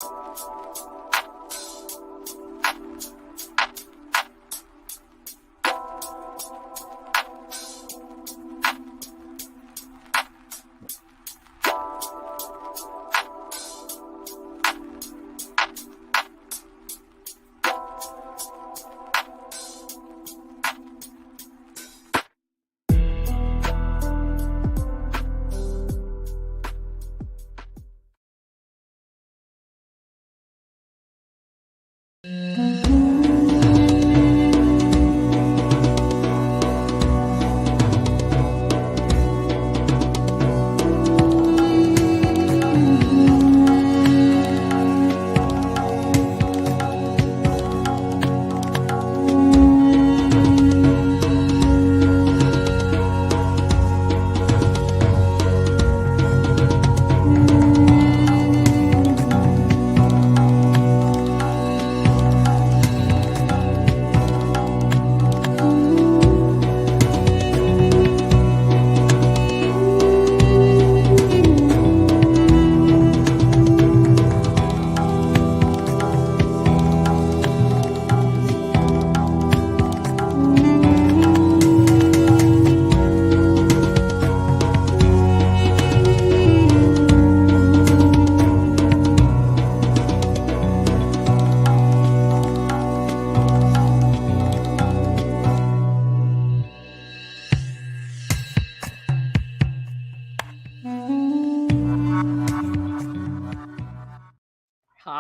Ha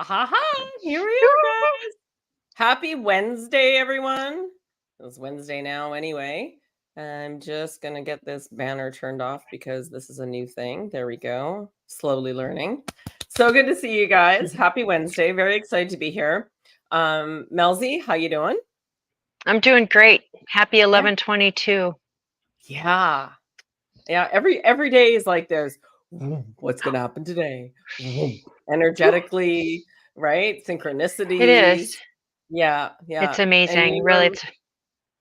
ha ha! Here we are, guys. Happy Wednesday, everyone. It's Wednesday now, anyway. I'm just gonna get this banner turned off because this is a new thing. There we go. Slowly learning. So good to see you guys. Happy Wednesday. Very excited to be here. Melzie, how you doing? I'm doing great. Happy 11/22. Yeah. Every day is like this. What's gonna happen today? Energetically, right? Synchronicity. It is. Yeah. It's amazing. Really, it's.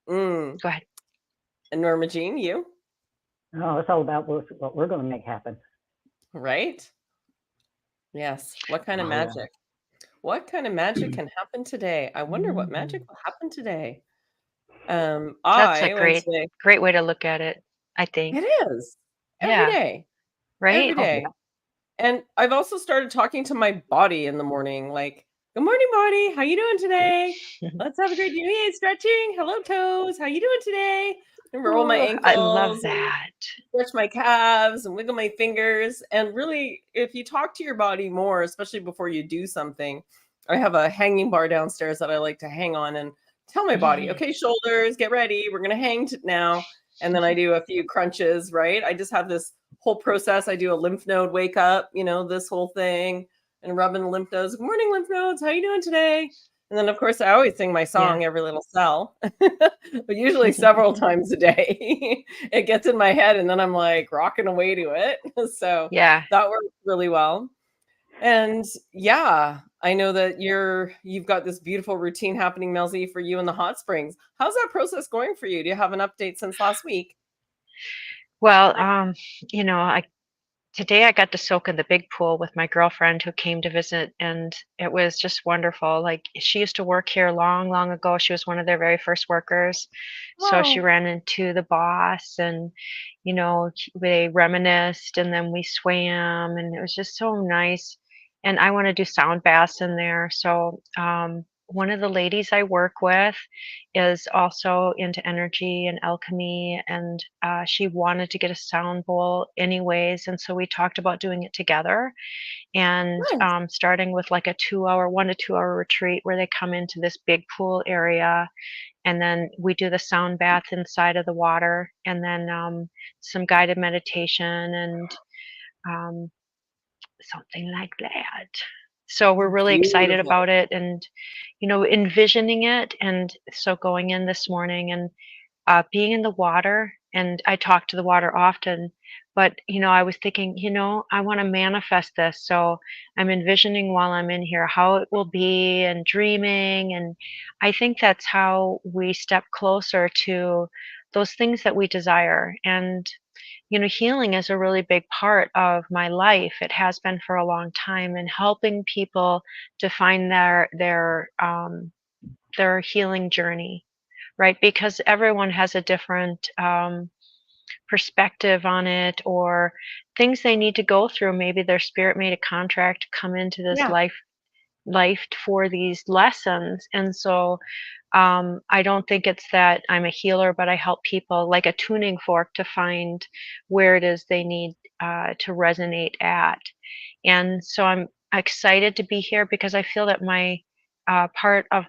Go ahead. And Norma Jean, you? Oh, it's all about what we're going to make happen. Right? Yes. What kind of magic? What kind of magic can happen today? I wonder what magic will happen today. That's a great way to look at it, I think. It is. Every day. Right? Every day. And I've also started talking to my body in the morning, like, good morning, body. How you doing today? Let's have a great day. Hey, stretching. Hello, toes. How you doing today? And roll my ankles. I love that. Stretch my calves and wiggle my fingers. And really, if you talk to your body more, especially before you do something, I have a hanging bar downstairs that I like to hang on and tell my body, okay, shoulders, get ready. We're going to hang now. And then I do a few crunches, right? I just have this whole process. I do a lymph node wake up, this whole thing, and rubbing the lymph nodes. Good morning, lymph nodes. How you doing today? And then, of course, I always sing my song, Every Little Cell, but usually several times a day. It gets in my head, and then I'm like rocking away to it. So that works really well. And I know that you've got this beautiful routine happening, Melzie, for you in the hot springs. How's that process going for you? Do you have an update since last week? Well, today I got to soak in the big pool with my girlfriend who came to visit, and it was just wonderful. Like, she used to work here long, long ago. She was one of their very first workers. Wow. So she ran into the boss, and they reminisced, and then we swam, and it was just so nice. And I want to do sound baths in there. So one of the ladies I work with is also into energy and alchemy, and she wanted to get a sound bowl anyways, and so we talked about doing it together, and starting with like a 1 to 2 hour retreat where they come into this big pool area, and then we do the sound bath inside of the water, and then some guided meditation and something like that. So we're really excited about it, and envisioning it. And so going in this morning and being in the water, and I talk to the water often, but I was thinking, I want to manifest this. So I'm envisioning while I'm in here how it will be, and dreaming, and I think that's how we step closer to those things that we desire. And healing is a really big part of my life. It has been for a long time, and helping people to find their healing journey, right? Because everyone has a different perspective on it, or things they need to go through. Maybe their spirit made a contract to come into this Yeah. life for these lessons. And so I don't think it's that I'm a healer, but I help people like a tuning fork to find where it is they need to resonate at. And so I'm excited to be here because I feel that my part of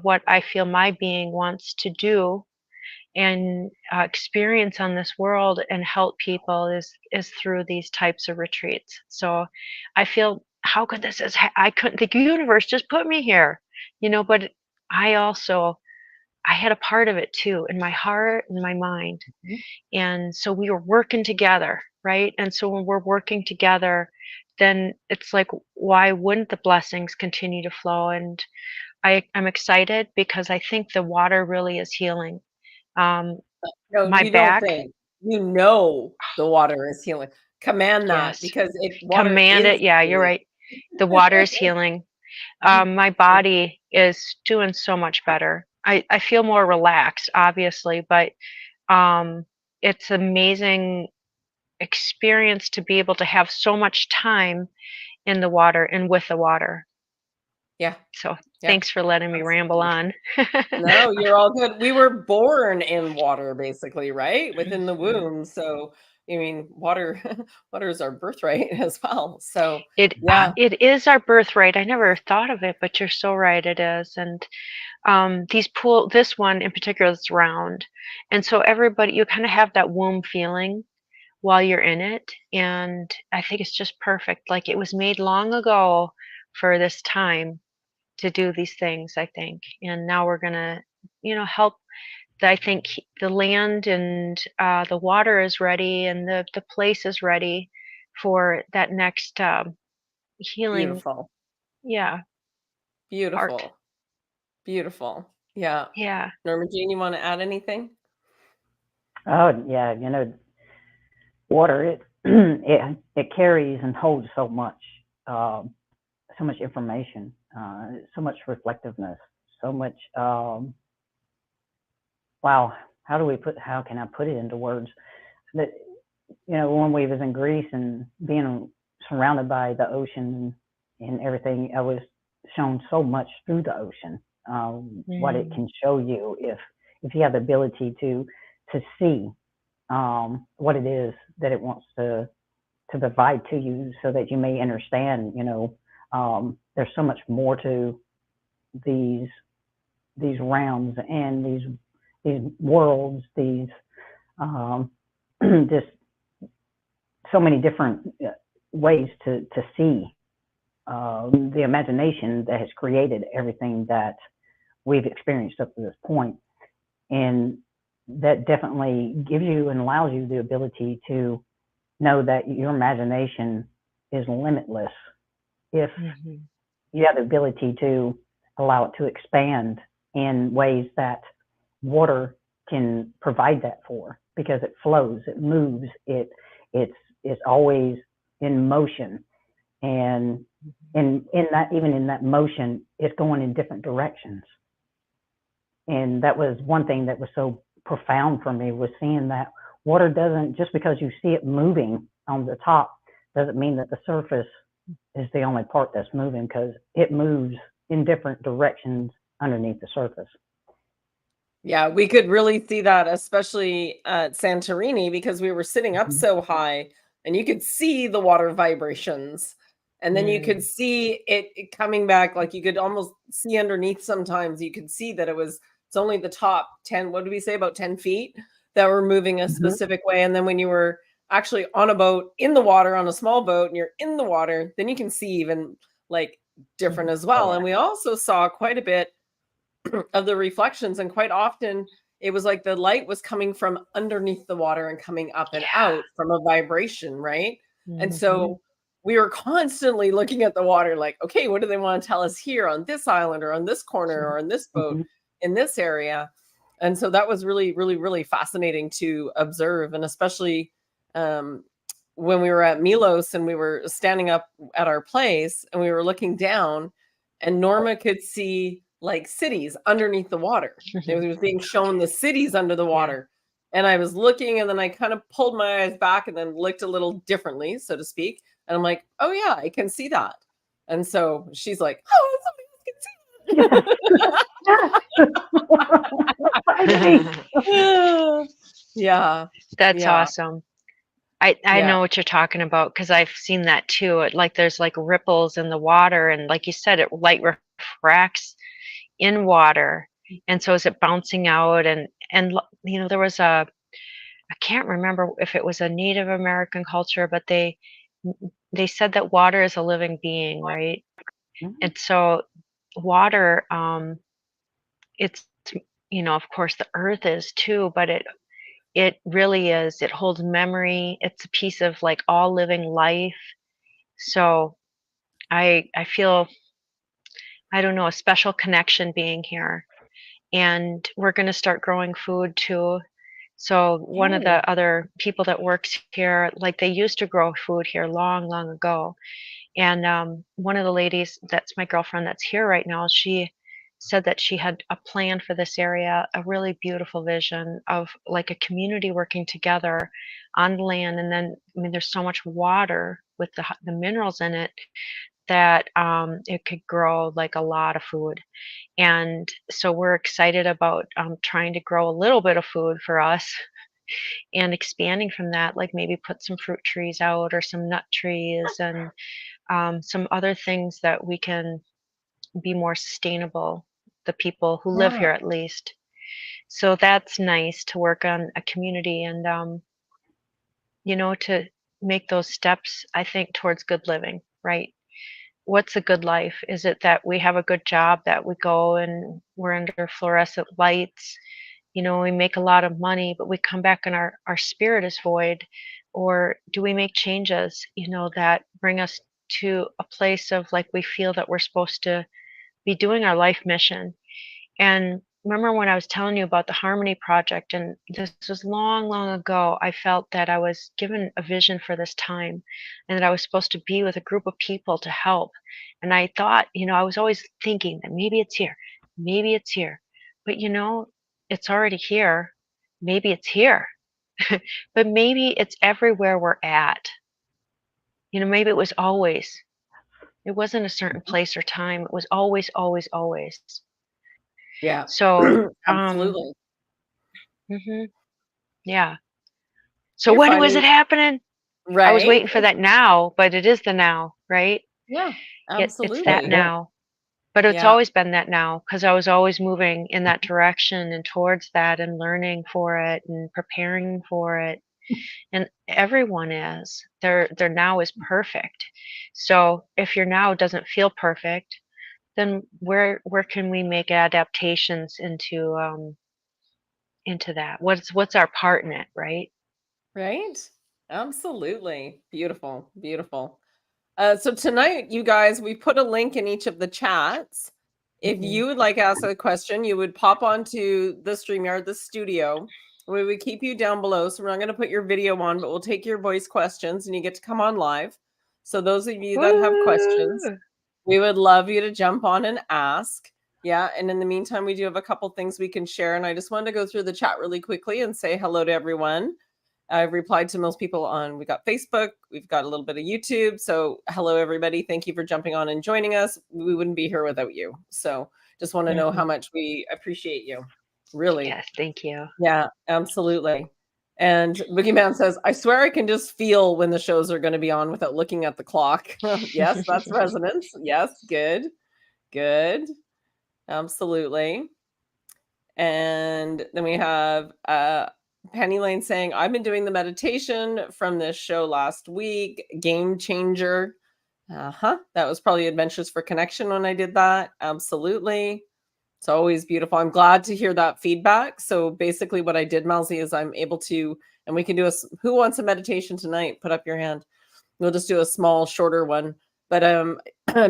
what I feel my being wants to do and experience on this world and help people is through these types of retreats. So I feel, how could this is I couldn't, the universe just put me here, but I also, I had a part of it too, in my heart and my mind. And so we were working together, right? And so when we're working together, then it's like, why wouldn't the blessings continue to flow? And I'm excited because I think the water really is healing. No, My you don't back, think. The water is healing. Command that, yes. because water Command is it. Yeah, you're healing. right. The water is healing. My body is doing so much better. I feel more relaxed, obviously, but it's amazing experience to be able to have so much time in the water and with the water. Yeah. So Yeah. thanks for letting me ramble on. No, you're all good. We were born in water, basically, right? Within the womb. So, I mean, water, water is our birthright as well. So, yeah, It is our birthright. I never thought of it, but you're so right. It is. And this one in particular is round, and so everybody, you kind of have that womb feeling while you're in it, and I think it's just perfect. Like it was made long ago for this time to do these things, I think. And now we're gonna, help. I think the land and the water is ready, and the place is ready for that next healing. beautiful, Yeah, part. beautiful, beautiful. Yeah. Yeah. Norma Jean, you want to add anything? Oh yeah, water it carries and holds so much information, so much reflectiveness, so much. Wow, how can I put it into words? That when we was in Greece and being surrounded by the ocean and everything, I was shown so much through the ocean. What it can show you if you have the ability to see what it is that it wants to provide to you, so that you may understand. There's so much more to these realms and these worlds, these just so many different ways to see the imagination that has created everything that we've experienced up to this point. And that definitely gives you and allows you the ability to know that your imagination is limitless if you have the ability to allow it to expand in ways that water can provide that for, because it flows, it moves, it's always in motion, and in that motion, it's going in different directions. And that was one thing that was so profound for me, was seeing that water doesn't, just because you see it moving on the top, doesn't mean that the surface is the only part that's moving, because it moves in different directions underneath the surface. Yeah, we could really see that, especially at Santorini, because we were sitting up so high and you could see the water vibrations. And then you could see it coming back, like you could almost see underneath sometimes. You could see that it's only the top 10, what did we say, about 10 feet that were moving a specific way. And then when you were actually on a boat in the water, on a small boat, and you're in the water, then you can see even like different as well. Oh, yeah. And we also saw quite a bit of the reflections, and quite often it was like the light was coming from underneath the water and coming up and out from a vibration, right? And so we were constantly looking at the water like, okay, what do they want to tell us here on this island or on this corner or on this boat in this area? And so that was really, really, really fascinating to observe. And especially when we were at Milos and we were standing up at our place and we were looking down, and Norma could see like cities underneath the water. It was being shown the cities under the water. And I was looking, and then I kind of pulled my eyes back and then looked a little differently, so to speak. And I'm like, oh yeah, I can see that. And so she's like, oh, somebody else can see that. Yeah. That's Yeah. awesome. I know what you're talking about, because I've seen that too. Like there's like ripples in the water, and like you said, light refracts in water, and so is it bouncing out, and there was I can't remember if it was a Native American culture, but they said that water is a living being, right? And so water, it's of course the earth is too, but it really is. It holds memory. It's a piece of like all living life. So I feel, I don't know, a special connection being here. And we're going to start growing food too. So one of the other people that works here, like they used to grow food here long, long ago. And one of the ladies, that's my girlfriend that's here right now, she said that she had a plan for this area, a really beautiful vision of like a community working together on the land. And then, I mean, there's so much water with the minerals in it that it could grow like a lot of food. And so we're excited about trying to grow a little bit of food for us and expanding from that, like maybe put some fruit trees out or some nut trees and some other things that we can be more sustainable, the people who live here at least. So that's nice to work on a community and, to make those steps, I think, towards good living, right? What's a good life? Is it that we have a good job, that we go and we're under fluorescent lights, we make a lot of money, but we come back and our spirit is void? Or do we make changes, that bring us to a place of like we feel that we're supposed to be doing our life mission? And remember when I was telling you about the Harmony Project, and this was long, long ago, I felt that I was given a vision for this time and that I was supposed to be with a group of people to help. And I thought, I was always thinking that maybe it's here, maybe it's here. But it's already here. Maybe it's here. But maybe it's everywhere we're at. Maybe it was always. It wasn't a certain place or time. It was always, always, always. Yeah. So, absolutely. Yeah. So when was it happening? Right. I was waiting for that now, but it is the now, right? Yeah, absolutely. It's that now. But it's always been that now, because I was always moving in that direction and towards that and learning for it and preparing for it. And everyone is. Their now is perfect. So if your now doesn't feel perfect, then where can we make adaptations into that? What's our part in it, right? Right. Absolutely. Beautiful. Beautiful. So tonight, you guys, we put a link in each of the chats. If you would like to ask a question, you would pop onto the StreamYard, the studio. We would keep you down below. So we're not going to put your video on, but we'll take your voice questions and you get to come on live. So those of you that have questions, we would love you to jump on and ask. Yeah. And in the meantime, we do have a couple things we can share. And I just wanted to go through the chat really quickly and say hello to everyone. I've replied to most people we got Facebook, we've got a little bit of YouTube. So hello, everybody. Thank you for jumping on and joining us. We wouldn't be here without you. So just want to know how much we appreciate you. Really. Yes, thank you. Yeah, absolutely. And Boogeyman says, I swear I can just feel when the shows are going to be on without looking at the clock. Yes, that's resonance. Yes, good. Good. Absolutely. And then we have Penny Lane saying, I've been doing the meditation from this show last week. Game changer. That was probably Adventures for Connection when I did that. Absolutely. It's always beautiful. I'm glad to hear that feedback. So basically what I did, Melzie, is I'm able to, and we can do who wants a meditation tonight? Put up your hand. We'll just do a small, shorter one. But I've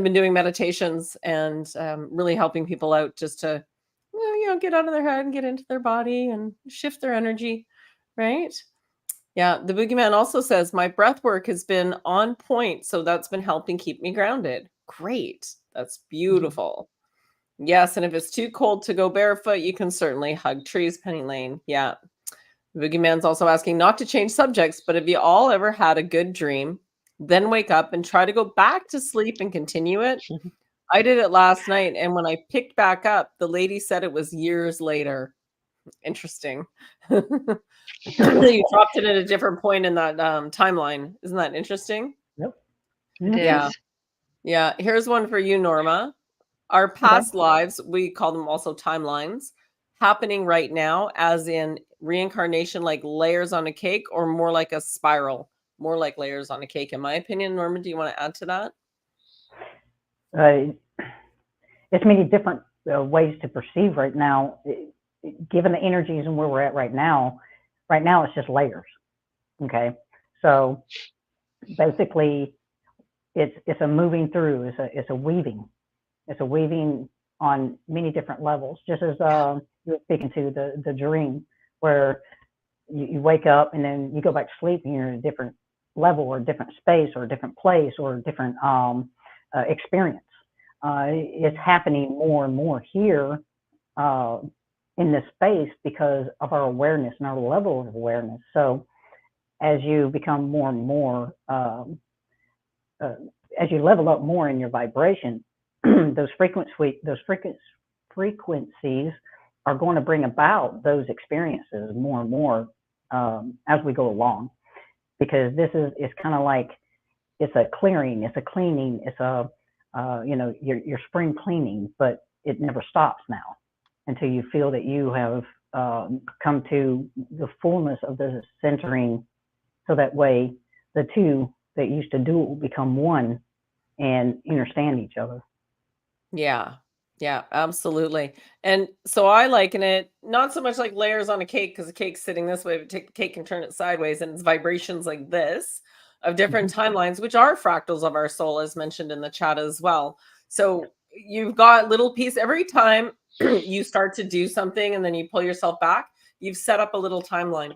been doing meditations and really helping people out just to, get out of their head and get into their body and shift their energy, right? Yeah, the boogeyman also says, my breath work has been on point, so that's been helping keep me grounded. Great. That's beautiful. Yes, and if it's too cold to go barefoot, you can certainly hug trees, Penny Lane. Yeah. The boogeyman's also asking not to change subjects, but have you all ever had a good dream, then wake up and try to go back to sleep and continue it? I did it last night, and when I picked back up, the lady said it was years later. Interesting. You dropped it at a different point in that timeline. Isn't that interesting? Yep. It Yeah. is. Yeah. Here's one for you, Norma. Our past lives, we call them also timelines, happening right now, as in reincarnation, like layers on a cake, or more like a spiral, more like layers on a cake, in my opinion. Norma, do you want to add to that? It's many different ways to perceive right now. Given the energies and where we're at right now it's just layers. Okay, so basically, it's a moving through. It's a weaving. It's a weaving on many different levels. Just as you were speaking to the dream, where you wake up and then you go back to sleep and you're in a different level or a different space or a different place or a different experience. It's happening more and more here in this space because of our awareness and our level of awareness. So as you become more and more, as you level up more in your vibration, those frequencies are going to bring about those experiences more and more as we go along. Because it's kind of like, it's a clearing, it's a cleaning, it's a your spring cleaning, but it never stops now until you feel that you have come to the fullness of the centering, so that way the two that used to do it will become one and understand each other. Yeah. Yeah, absolutely. And so I liken it not so much like layers on a cake, because the cake's sitting this way, but take the cake and turn it sideways, and it's vibrations like this of different timelines, which are fractals of our soul, as mentioned in the chat as well. So you've got little piece every time you start to do something and then you pull yourself back, you've set up a little timeline.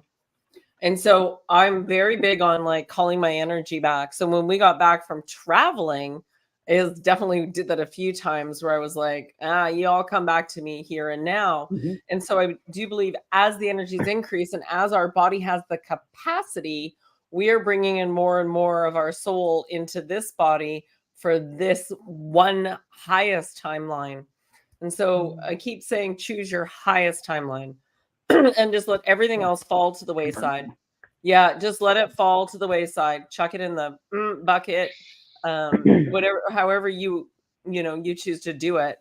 And so I'm very big on like calling my energy back. So when we got back from traveling, is definitely did that a few times where I was like, you all come back to me here and now. And so I do believe as the energies increase and as our body has the capacity, we are bringing in more and more of our soul into this body for this one highest timeline. And so I keep saying, choose your highest timeline and just let everything else fall to the wayside. Yeah, just let it fall to the wayside. Chuck it in the bucket. Whatever, however you choose to do it.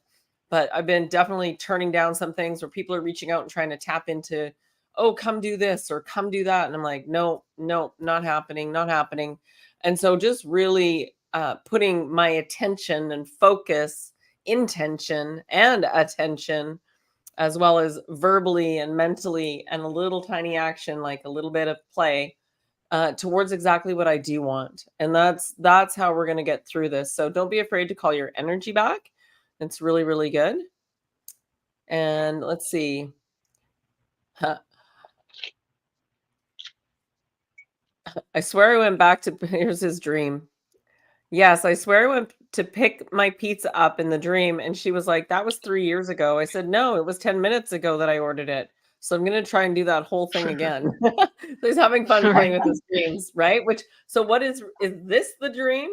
But I've been definitely turning down some things where people are reaching out and trying to tap into, oh, come do this or come do that. And I'm like, no, not happening, not happening. And so just really putting my attention and focus, intention and attention, as well as verbally and mentally, and a little tiny action, like a little bit of play, towards exactly what I do want. And that's how we're going to get through this. So don't be afraid to call your energy back. It's really, really good. And let's see. I swear I went back to, here's his dream. Yes, I swear I went to pick my pizza up in the dream, and she was like, that was 3 years ago. I said, no, it was 10 minutes ago that I ordered it. So I'm going to try and do that whole thing again. So he's having fun playing with his dreams, right? So what is this the dream?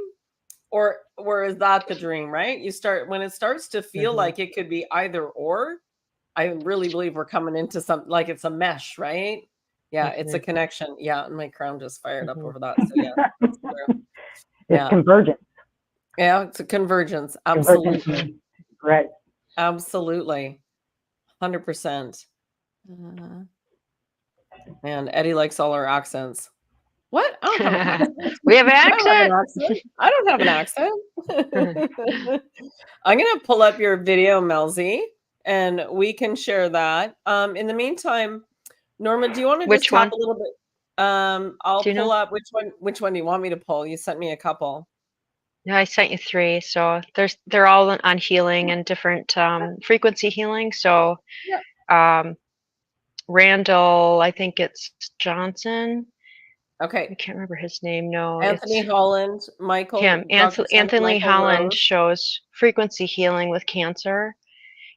Or is that the dream, right? When it starts to feel like it could be either or, I really believe we're coming into something like it's a mesh, right? Yeah, it's a connection. Yeah, and my crown just fired up over that. So yeah, that's true. It's convergence. Yeah, it's a convergence. Absolutely. Right. Absolutely. 100%. And Eddie likes all our accents. What? I don't have an accent. We have an accent. I don't have an accent. I'm going to pull up your video, Melzie, and we can share that. In the meantime, Norma, do you want to just talk a little bit? I'll pull up which one do you want me to pull? You sent me a couple. Yeah, I sent you 3. So they're all on healing and different frequency healing. So Randall, I think it's Johnson. I Okay. can't remember his name. No, Anthony it's Holland, him. Michael, Dr. Sandra Anthony Michael Holland Rose. shows frequency healing with cancer.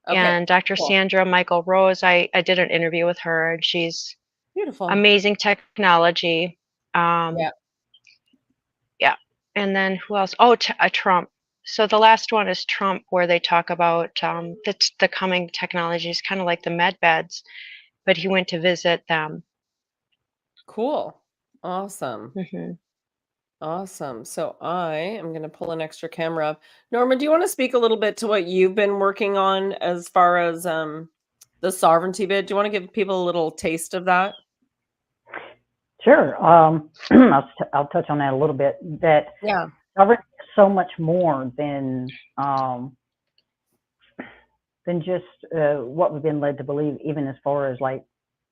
Okay. And Dr. Cool. Sandra Michael Rose, I did an interview with her, and she's Beautiful. amazing technology. Yeah. Yeah. And then who else? Oh, Trump. So the last one is Trump, where they talk about the coming technologies, kind of like the med beds, but he went to visit them. Cool. Awesome. Hmm. Awesome. So I am going to pull an extra camera up. Norma, do you want to speak a little bit to what you've been working on as far as the sovereignty bit? Do you want to give people a little taste of that? Sure. I'll touch on that a little bit. That Yeah. sovereignty is so much more than just what we've been led to believe, even as far as like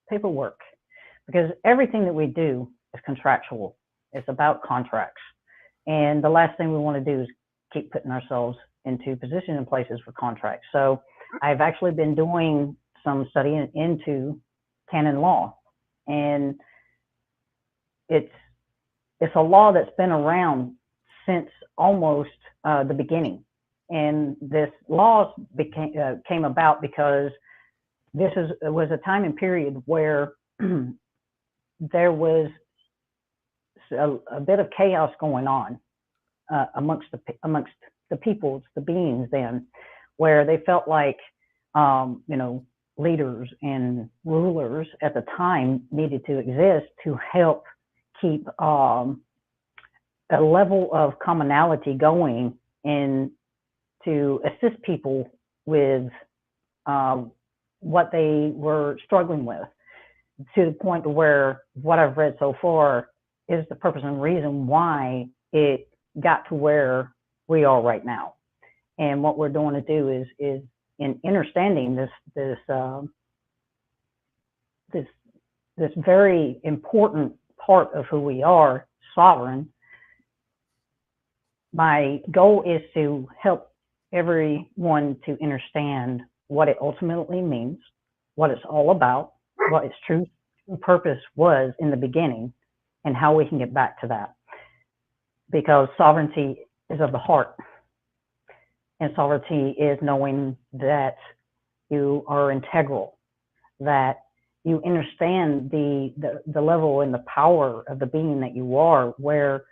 paperwork, because everything that we do is contractual. It's about contracts, and the last thing we want to do is keep putting ourselves into position and places for contracts. So I've actually been doing some studying into canon law, and it's a law that's been around since almost the beginning. And this law came about because this was a time and period where there was a bit of chaos going on amongst the peoples, the beings then, where they felt like leaders and rulers at the time needed to exist to help keep a level of commonality going and to assist people with what they were struggling with, to the point where what I've read so far is the purpose and reason why it got to where we are right now. And what we're going to do is in understanding this very important part of who we are, sovereign. My goal is to help everyone to understand what it ultimately means, what it's all about, what its true purpose was in the beginning, and how we can get back to that. Because sovereignty is of the heart, and sovereignty is knowing that you are integral, that you understand the level and the power of the being that you are, where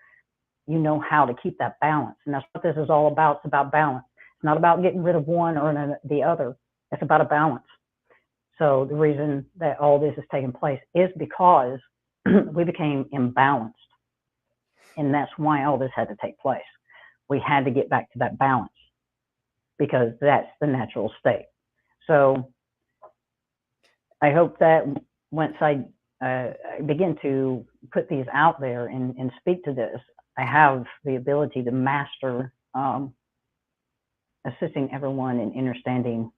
you know how to keep that balance. And that's what this is all about. It's about balance. It's not about getting rid of one or the other. It's about a balance. So the reason that all this is taking place is because we became imbalanced. And that's why all this had to take place. We had to get back to that balance because that's the natural state. So I hope that once I begin to put these out there and speak to this, I have the ability to master assisting everyone in understanding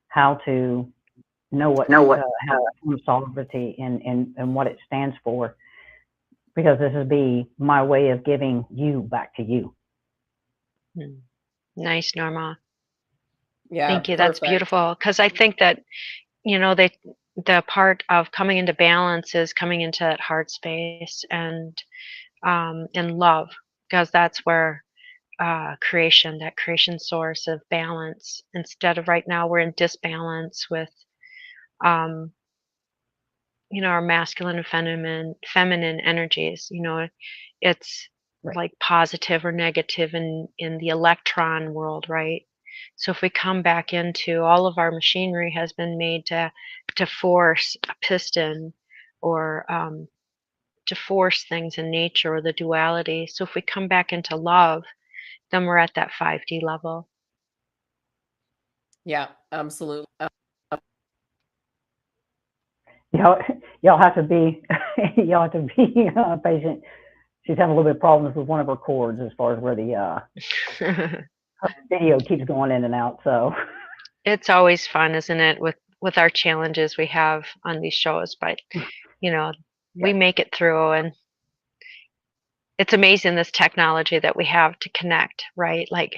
how to know what sovereignty and what it stands for, because this would be my way of giving you back to you. Nice, Norma. Yeah. Thank you. Perfect. That's beautiful. Because I think that, the part of coming into balance is coming into that heart space and love, because that's where that creation source of balance, instead of right now we're in disbalance with our masculine and feminine energies. It's Right. like positive or negative in the electron world, right? So if we come back into, all of our machinery has been made to force a piston, or to force things in nature, or the duality. So if we come back into love, then we're at that 5D level. Yeah, absolutely. Y'all have to be patient. She's having a little bit of problems with one of her cords as far as where the video keeps going in and out. So It's always fun, isn't it, with our challenges we have on these shows, but we make it through, and it's amazing, this technology that we have to connect, right? Like,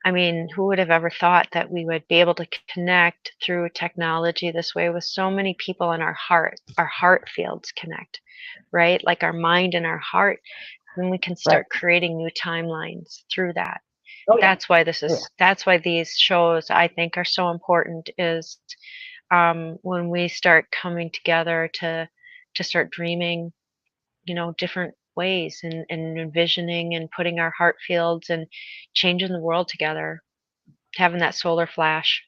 I mean, who would have ever thought that we would be able to connect through technology this way with so many people in our heart fields connect, right? Like our mind and our heart, then we can Right. start creating new timelines through that. Oh yeah. That's why Oh, yeah. that's why these shows I think are so important, is when we start coming together to start dreaming, different ways, and envisioning and putting our heart fields and changing the world together, having that solar flash,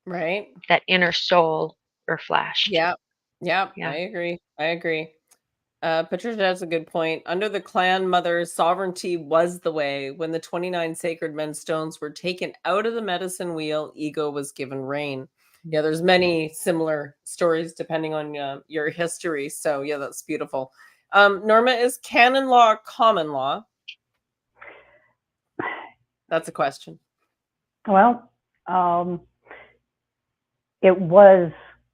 Right. that inner soul or flash. Yeah. Yeah. I Yeah. agree. I agree. Patricia has a good point. Under the clan mother's sovereignty was the way. When the 29 sacred men stones were taken out of the medicine wheel, ego was given reign. Yeah, there's many similar stories depending on your history. So yeah, that's beautiful. Norma, is canon law common law? That's a question. Well, it was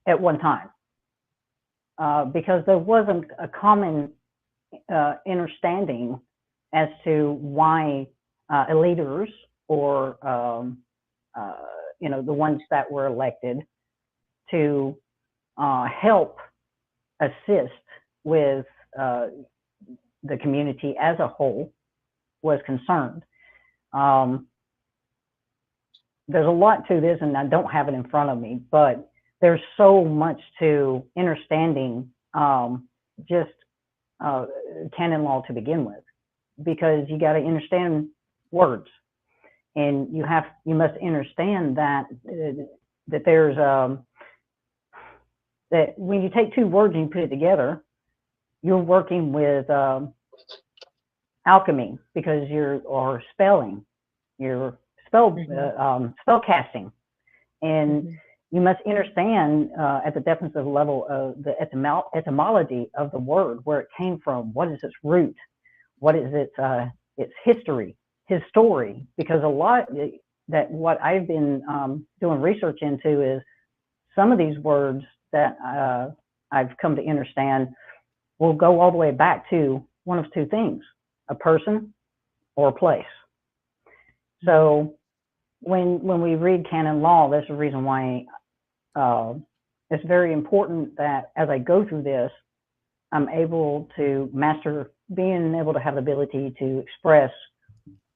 at one time, because there wasn't a common understanding as to why leaders or the ones that were elected to help assist with the community as a whole was concerned. There's a lot to this, and I don't have it in front of me, but there's so much to understanding just canon law to begin with, because you got to understand words, and you must understand that that there's that when you take two words and you put it together, you're working with alchemy, because or spelling, you're spell casting, and you must understand at the definitive level of the etymology of the word, where it came from, what is its root, what is its history, his story, because a lot that what I've been doing research into is some of these words that I've come to understand will go all the way back to one of two things: a person or a place. So when we read canon law, that's the reason why it's very important that as I go through this, I'm able to master being able to have the ability to express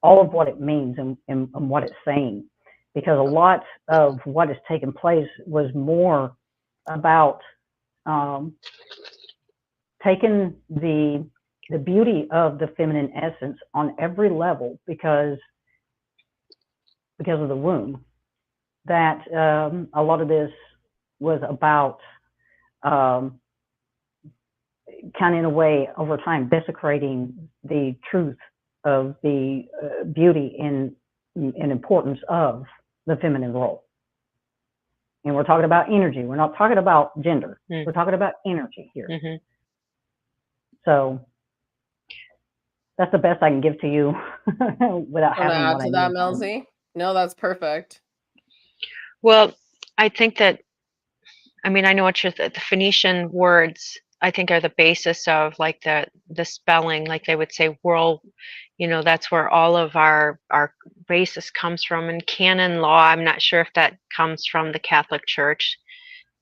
all of what it means and what it's saying, because a lot of what has taken place was more about taking the beauty of the feminine essence on every level, because of the womb, that a lot of this was about kind of, in a way, over time, desecrating the truth of the beauty and importance of the feminine role. And we're talking about energy. We're not talking about gender. We're talking about energy here. So that's the best I can give to you without having add what to I that, need. Melzie? No, that's perfect. Well, I think that, I mean, I know what the Phoenician words, I think, are the basis of like the spelling, like they would say world, that's where all of our basis comes from. And canon law, I'm not sure if that comes from the Catholic Church.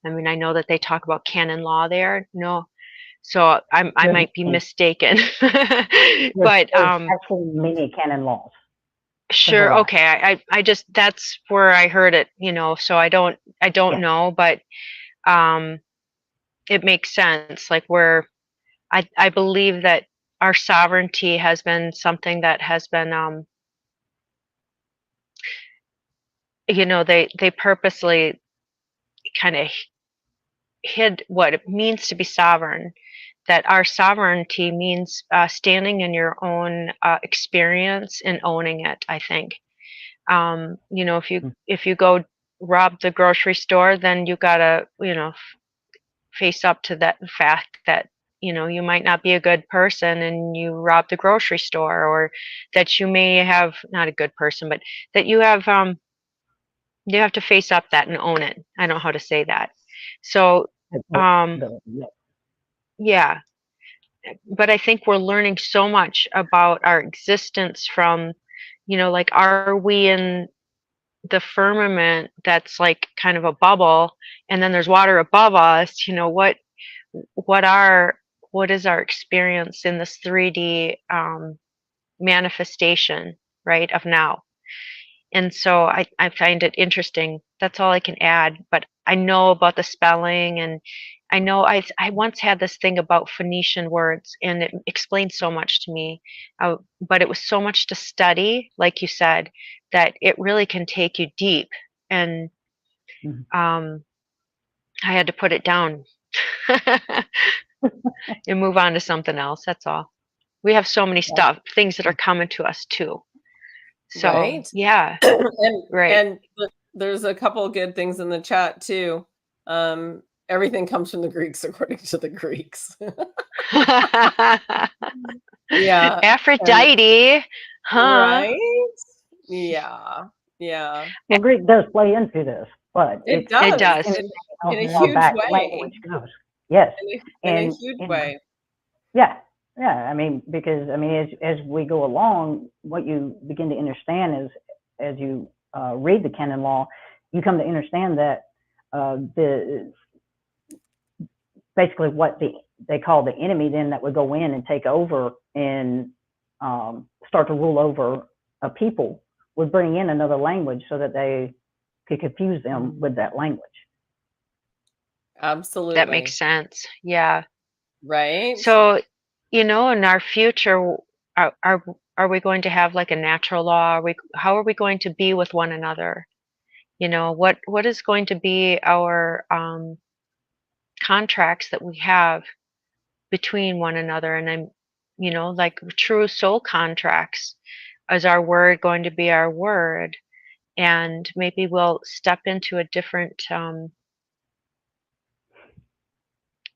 I mean, I know that they talk about canon law there. No. So I might be mistaken. But there's actually many canon laws. sure, okay. I just, that's where I heard it, so I don't know, but it makes sense. Like, where I believe that our sovereignty has been something that has been they purposely kind of hid what it means to be sovereign. That our sovereignty means standing in your own experience and owning it, I think. If you go rob the grocery store, then you gotta, face up to that fact that, you might not be a good person and you rob the grocery store, or that you may have, not a good person, but that you have to face up that and own it. I don't know how to say that. So, yeah, but I think we're learning so much about our existence from, you know, like, are we in the firmament that's like kind of a bubble, and then there's water above us? You know, what are what is our experience in this 3D manifestation, right, of now? And so I find it interesting. That's all I can add. But I know about the spelling, and I know I once had this thing about Phoenician words, and it explained so much to me. But it was so much to study, like you said, that it really can take you deep. And Mhm. I had to put it down and move on to something else. That's all. We have so many things that are coming to us too. So Right. yeah, right. And there's a couple good things in the chat too. Everything comes from the Greeks according to the Greeks. Yeah. Aphrodite, huh? Right? Yeah. Yeah. Well, Greek does play into this, but It does. It does. In a how huge back way. language goes. Yes. In a And huge way. yeah, yeah. I mean, because I mean, as we go along, what you begin to understand is, as you read the canon law, you come to understand that the basically what they call the enemy then that would go in and take over and start to rule over a people would bring in another language so that they could confuse them with that language. Absolutely. That makes sense. Yeah. Right? So, you know, in our future, are we going to have like a natural law? How are we going to be with one another? You know, what is going to be our contracts that we have between one another? And I'm, you know, like true soul contracts. Is our word going to be our word? And maybe we'll step into a different,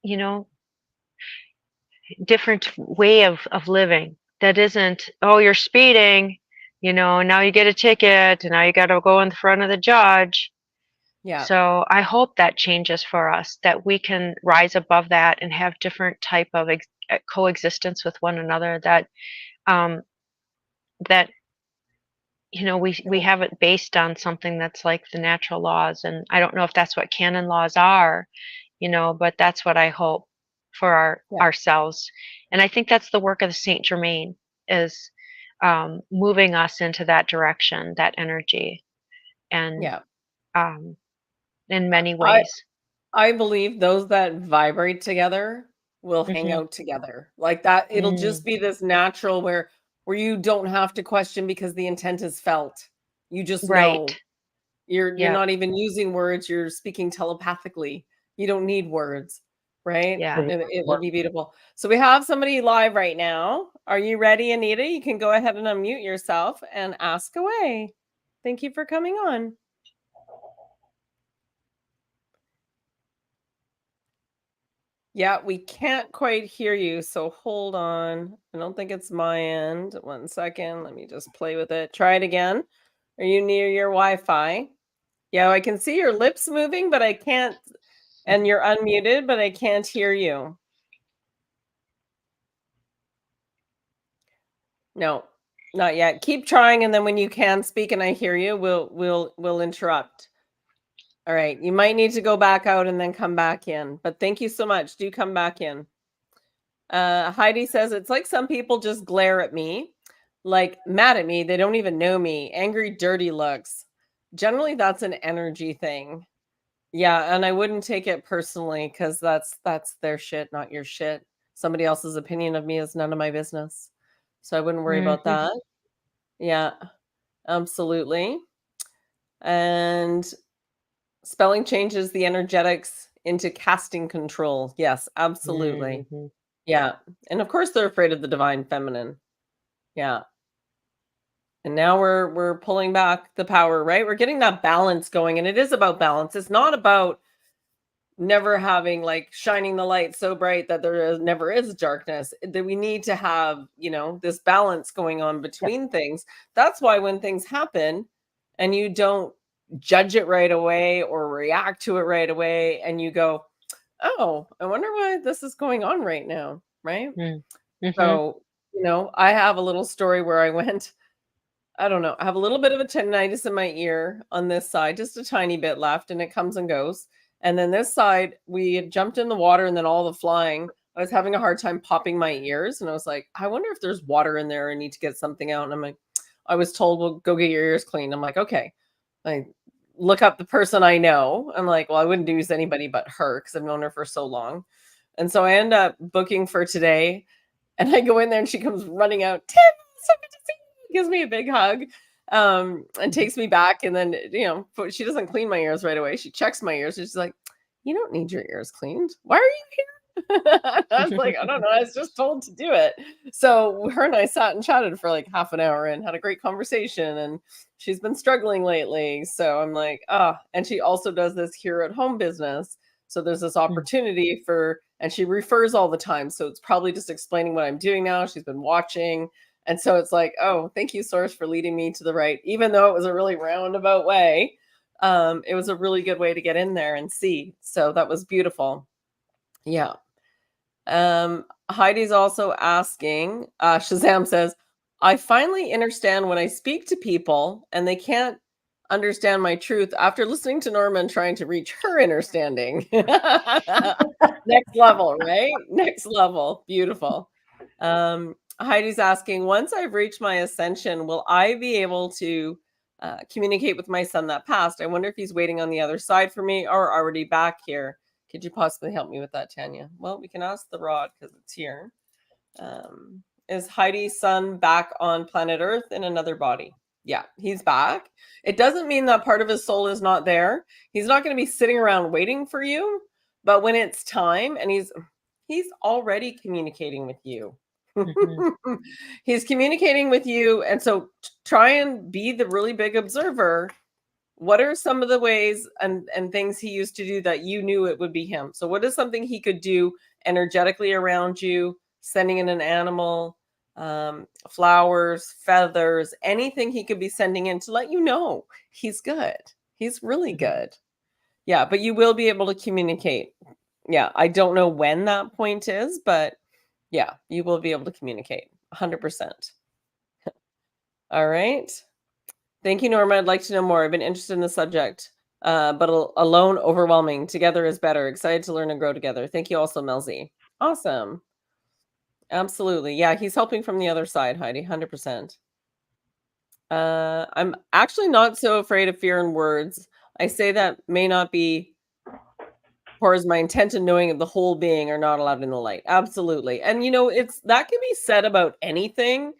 you know, different way of living that isn't, oh, you're speeding, you know, now you get a ticket, and now you got to go in front of the judge. Yeah. So I hope that changes for us, that we can rise above that and have different type of coexistence with one another, that that you know, we have it based on something that's like the natural laws. And I don't know if that's what canon laws are, you know, but that's what I hope for ourselves. And I think that's the work of the Saint Germain, is moving us into that direction, that energy, and in many ways. I believe those that vibrate together will hang out together like that. It'll just be this natural where you don't have to question because the intent is felt. You just know. You're not even using words. You're speaking telepathically. You don't need words, right? Yeah. It will be beautiful. So we have somebody live right now. Are you ready, Anita? You can go ahead and unmute yourself and ask away. Thank you for coming on. Yeah, we can't quite hear you, so hold on. I don't think it's my end. 1 second. Let me just play with it. Try it again. Are you near your Wi-Fi? Yeah, I can see your lips moving, but I can't, and you're unmuted, but I can't hear you. No, not yet. Keep trying, and then when you can speak and I hear you, we'll interrupt. All right. You might need to go back out and then come back in. But thank you so much. Do come back in. Heidi says it's like some people just glare at me, like mad at me. They don't even know me. Angry, dirty looks. Generally, that's an energy thing. Yeah, and I wouldn't take it personally because that's their shit, not your shit. Somebody else's opinion of me is none of my business. So I wouldn't worry about that. Yeah, absolutely. And spelling changes the energetics into casting control. Yes, absolutely. Yeah. And of course they're afraid of the divine feminine. Yeah. And now we're pulling back the power, right? We're getting that balance going, and it is about balance. It's not about never having like shining the light so bright that never is darkness. That we need to have, this balance going on between things. That's why when things happen and you don't judge it right away or react to it right away, and you go, oh, I wonder why this is going on right now, right? So, I have a little story where I went I don't know. I have a little bit of a tendinitis in my ear on this side, just a tiny bit left, and it comes and goes. And then this side, we had jumped in the water and then all the flying. I was having a hard time popping my ears, and I was like, I wonder if there's water in there. I need to get something out. And I'm like, I was told, well, go get your ears cleaned. I'm like, okay. I look up the person I know. I'm like, well, I wouldn't use anybody but her because I've known her for so long. And so I end up booking for today. And I go in there and she comes running out, Tim, so good to see you. Gives me a big hug, and takes me back. And then, but she doesn't clean my ears right away. She checks my ears. She's like, you don't need your ears cleaned. Why are you here? I was like, I don't know. I was just told to do it. So her and I sat and chatted for like half an hour and had a great conversation. And she's been struggling lately. So I'm like, and she also does this here at home business. So there's this opportunity and she refers all the time. So it's probably just explaining what I'm doing now. She's been watching. And so it's like, oh, thank you, Source, for leading me to the right. Even though it was a really roundabout way, it was a really good way to get in there and see. So that was beautiful. Yeah. Heidi's also asking, Shazam says, I finally understand when I speak to people and they can't understand my truth after listening to Norma and trying to reach her understanding. Next level, right? Next level. Beautiful. Heidi's asking, once I've reached my ascension, will I be able to communicate with my son that passed? I wonder if he's waiting on the other side for me or already back here. Could you possibly help me with that, Tanya? Well, we can ask the rod because it's here. Is Heidi's son back on planet Earth in another body? Yeah, he's back. It doesn't mean that part of his soul is not there. He's not going to be sitting around waiting for you. But when it's time, and he's already communicating with you. He's communicating with you. And so try and be the really big observer. What are some of the ways and things he used to do that you knew it would be him? So what is something he could do energetically around you, sending in an animal, flowers, feathers, anything he could be sending in to let you know he's good. He's really good. Yeah, but you will be able to communicate. Yeah, I don't know when that point is, but yeah, you will be able to communicate 100%. All right. Thank you, Norma. I'd like to know more. I've been interested in the subject, but alone, overwhelming. Together is better. Excited to learn and grow together. Thank you also, Melzie. Awesome. Absolutely. Yeah, he's helping from the other side, Heidi, 100%. I'm actually not so afraid of fear and words. I say that may not be or is my intent in knowing that the whole being are not allowed in the light. Absolutely. And it's that can be said about anything.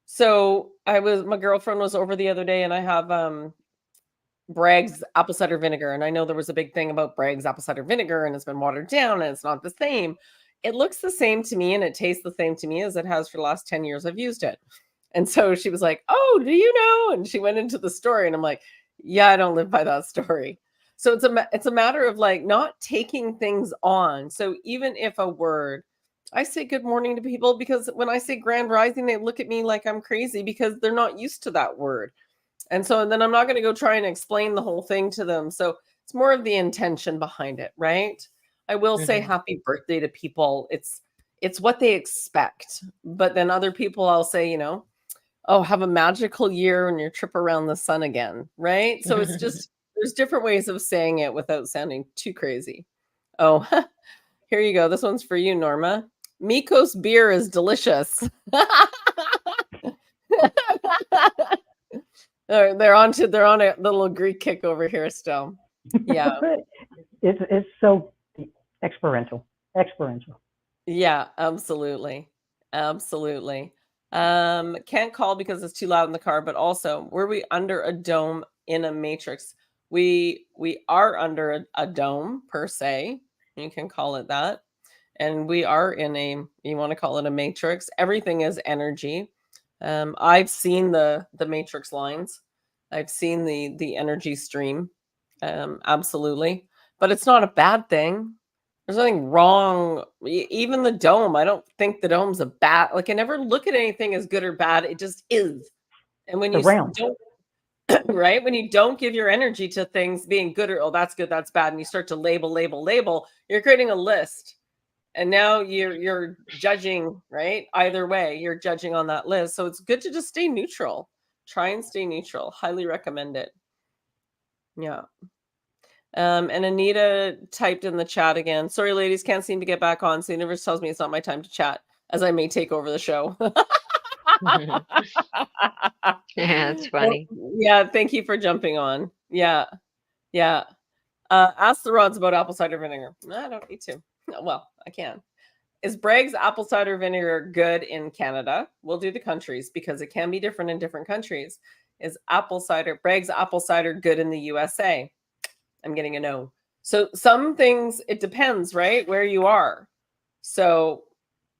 So my girlfriend was over the other day and I have Bragg's apple cider vinegar. And I know there was a big thing about Bragg's apple cider vinegar and it's been watered down and it's not the same. It looks the same to me and it tastes the same to me as it has for the last 10 years I've used it. And so she was like, oh, do you know? And she went into the story and I'm like, yeah, I don't live by that story. So it's a matter of like not taking things on. So even if a word, I say good morning to people because when I say grand rising, they look at me like I'm crazy because they're not used to that word. And so then I'm not going to go try and explain the whole thing to them. So it's more of the intention behind it, right? I will say happy birthday to people. It's what they expect. But then other people I'll say, oh, have a magical year and your trip around the sun again, right? So it's just there's different ways of saying it without sounding too crazy. Oh, here you go. This one's for you, Norma. Miko's beer is delicious. They're on a little Greek kick over here still. Yeah. It's so experiential. Yeah, absolutely. Can't call because it's too loud in the car, but also were we under a dome in a matrix? We are under a dome per se. You can call it that. And we are in you want to call it a matrix. Everything is energy. I've seen the matrix lines. I've seen the energy stream. Absolutely. But it's not a bad thing. There's nothing wrong. Even the dome, I don't think the dome's a bad, like I never look at anything as good or bad. It just is. And when you don't, right? When you don't give your energy to things being good or, oh, that's good, that's bad. And you start to label, you're creating a list. And now you're judging, right? Either way, you're judging on that list. So it's good to just stay neutral. Try and stay neutral. Highly recommend it. Yeah. And Anita typed in the chat again. Sorry, ladies, can't seem to get back on. So the universe tells me it's not my time to chat, as I may take over the show. Yeah, it's Well, funny. yeah, thank you for jumping on. Yeah, yeah. Ask the rods about apple cider vinegar. I don't need to. Well, I can. Is Bragg's apple cider vinegar good in Canada? We'll do the countries because it can be different in different countries. Is Bragg's apple cider good in the USA? I'm getting a no. So some things, it depends, right? Where you are. So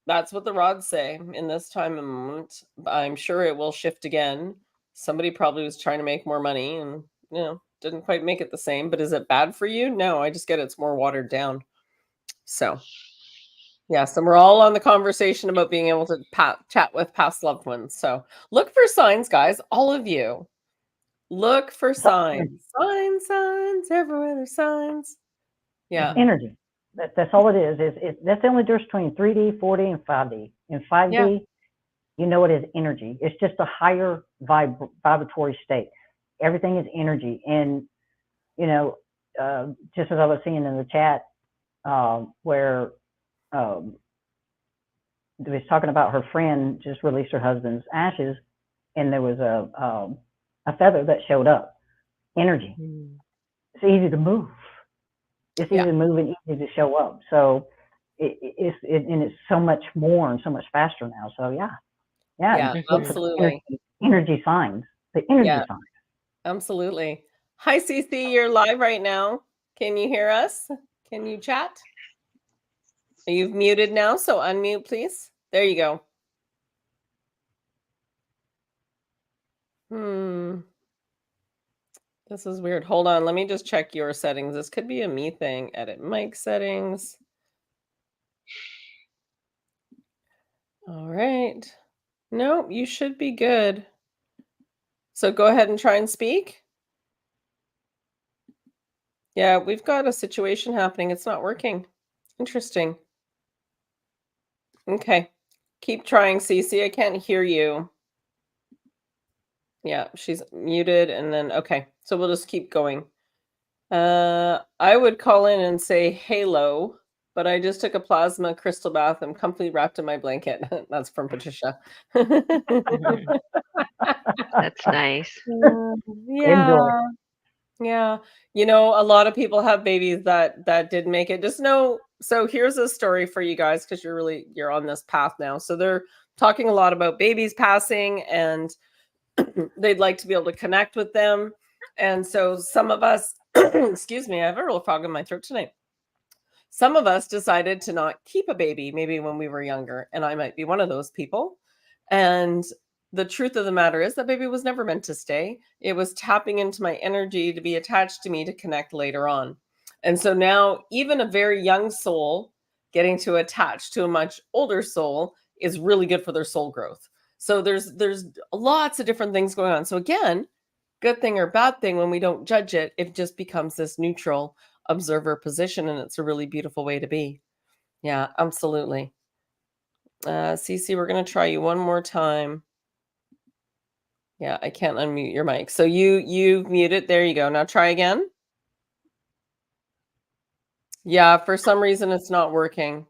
that's what the rods say in this time and moment. I'm sure it will shift again. Somebody probably was trying to make more money and, didn't quite make it the same. But is it bad for you? No, I just get it's more watered down. So, yes, and we're all on the conversation about being able to chat with past loved ones. So look for signs, guys, all of you. Look for signs. Signs, everywhere there's signs. Yeah. It's energy. That's all it is. That's the only difference between 3D, 4D, and 5D. In 5D, you know it is energy. It's just a higher vibratory state. Everything is energy. And, just as I was seeing in the chat, where was talking about her friend just released her husband's ashes, and there was a feather that showed up. Energy. It's easy to move. It's easy to move and easy to show up. So it's so much more and so much faster now. So yeah, absolutely. Energy signs. The energy signs. Absolutely. Hi, CC. You're live right now. Can you hear us? Can you chat? You've muted now, so unmute, please. There you go. This is weird. Hold on. Let me just check your settings. This could be a me thing. Edit mic settings. All right. No, you should be good. So go ahead and try and speak. Yeah, we've got a situation happening. It's not working. Interesting. Okay. Keep trying, Cece. I can't hear you. Yeah, she's muted and then, okay. So we'll just keep going. I would call in and say hello, but I just took a plasma crystal bath. I'm completely wrapped in my blanket. That's from Patricia. That's nice. Yeah. Yeah. A lot of people have babies that did make it. Just know, so here's a story for you guys because you're on this path now. So they're talking a lot about babies passing and they'd like to be able to connect with them. And so some of us, excuse me, I have a real frog in my throat tonight. Some of us decided to not keep a baby, maybe when we were younger, and I might be one of those people. And the truth of the matter is that baby was never meant to stay. It was tapping into my energy to be attached to me to connect later on. And so now even a very young soul getting to attach to a much older soul is really good for their soul growth. So there's lots of different things going on. So again, good thing or bad thing, when we don't judge it, it just becomes this neutral observer position, and it's a really beautiful way to be. Yeah, absolutely. Cece, we're going to try you one more time. Yeah, I can't unmute your mic. So you've muted. There you go. Now try again. Yeah, for some reason it's not working.